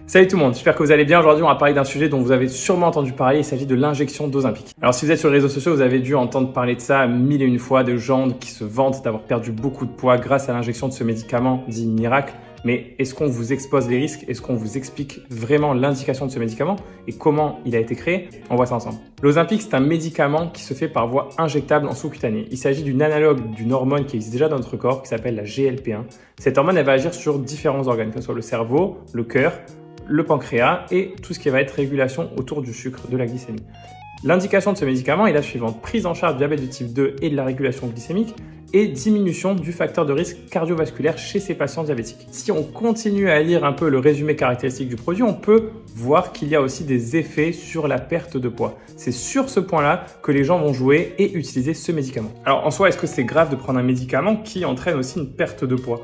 Salut tout le monde, j'espère que vous allez bien. Aujourd'hui, on va parler d'un sujet dont vous avez sûrement entendu parler. Il s'agit de l'injection d'Ozempic. Alors, si vous êtes sur les réseaux sociaux, vous avez dû entendre parler de ça mille et une fois, de gens qui se vantent d'avoir perdu beaucoup de poids grâce à l'injection de ce médicament dit miracle. Mais est-ce qu'on vous expose les risques? Est-ce qu'on vous explique vraiment l'indication de ce médicament et comment il a été créé? On voit ça ensemble. L'Ozempic, c'est un médicament qui se fait par voie injectable en sous-cutanée. Il s'agit d'une analogue d'une hormone qui existe déjà dans notre corps, qui s'appelle la GLP-1. Cette hormone, elle va agir sur différents organes, que ce soit le cerveau, le cœur, le pancréas et tout ce qui va être régulation autour du sucre, de la glycémie. L'indication de ce médicament est la suivante: prise en charge du diabète de type 2 et de la régulation glycémique et diminution du facteur de risque cardiovasculaire chez ces patients diabétiques. Si on continue à lire un peu le résumé caractéristique du produit, on peut voir qu'il y a aussi des effets sur la perte de poids. C'est sur ce point-là que les gens vont jouer et utiliser ce médicament. Alors en soi, est-ce que c'est grave de prendre un médicament qui entraîne aussi une perte de poids?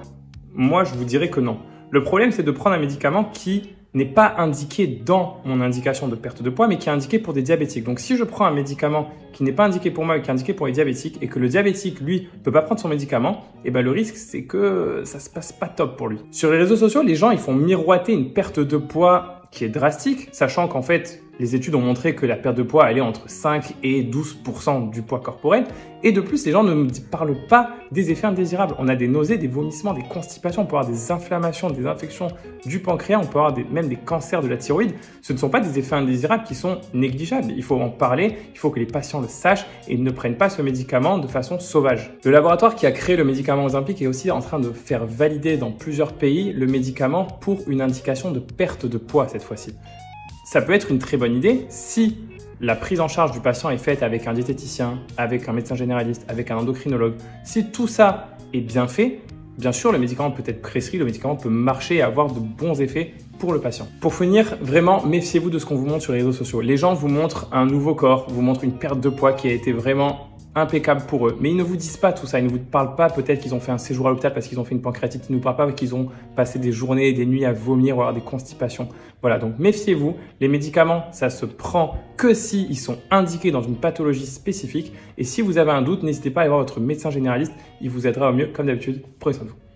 Moi, je vous dirais que non. Le problème, c'est de prendre un médicament qui n'est pas indiqué dans mon indication de perte de poids, mais qui est indiqué pour des diabétiques. Donc, si je prends un médicament qui n'est pas indiqué pour moi et qui est indiqué pour les diabétiques et que le diabétique, lui, peut pas prendre son médicament, eh ben, le risque, c'est que ça se passe pas top pour lui. Sur les réseaux sociaux, les gens, ils font miroiter une perte de poids qui est drastique, sachant qu'en fait, les études ont montré que la perte de poids allait entre 5 et 12% du poids corporel. Et de plus, les gens ne me parlent pas des effets indésirables. On a des nausées, des vomissements, des constipations, on peut avoir des inflammations, des infections du pancréas, on peut avoir même des cancers de la thyroïde. Ce ne sont pas des effets indésirables qui sont négligeables. Il faut en parler, il faut que les patients le sachent et ne prennent pas ce médicament de façon sauvage. Le laboratoire qui a créé le médicament Ozempic est aussi en train de faire valider dans plusieurs pays le médicament pour une indication de perte de poids cette fois-ci. Ça peut être une très bonne idée si la prise en charge du patient est faite avec un diététicien, avec un médecin généraliste, avec un endocrinologue. Si tout ça est bien fait, bien sûr, le médicament peut être prescrit, le médicament peut marcher et avoir de bons effets pour le patient. Pour finir, vraiment, méfiez-vous de ce qu'on vous montre sur les réseaux sociaux. Les gens vous montrent un nouveau corps, vous montrent une perte de poids qui a été vraiment impeccable pour eux. Mais ils ne vous disent pas tout ça, ils ne vous parlent pas peut-être qu'ils ont fait un séjour à l'hôpital parce qu'ils ont fait une pancréatite, ils ne nous parlent pas qu'ils ont passé des journées et des nuits à vomir ou avoir des constipations. Voilà, donc méfiez-vous, les médicaments, ça se prend que si ils sont indiqués dans une pathologie spécifique. Et si vous avez un doute, n'hésitez pas à aller voir votre médecin généraliste, il vous aidera au mieux. Comme d'habitude, prenez soin de vous.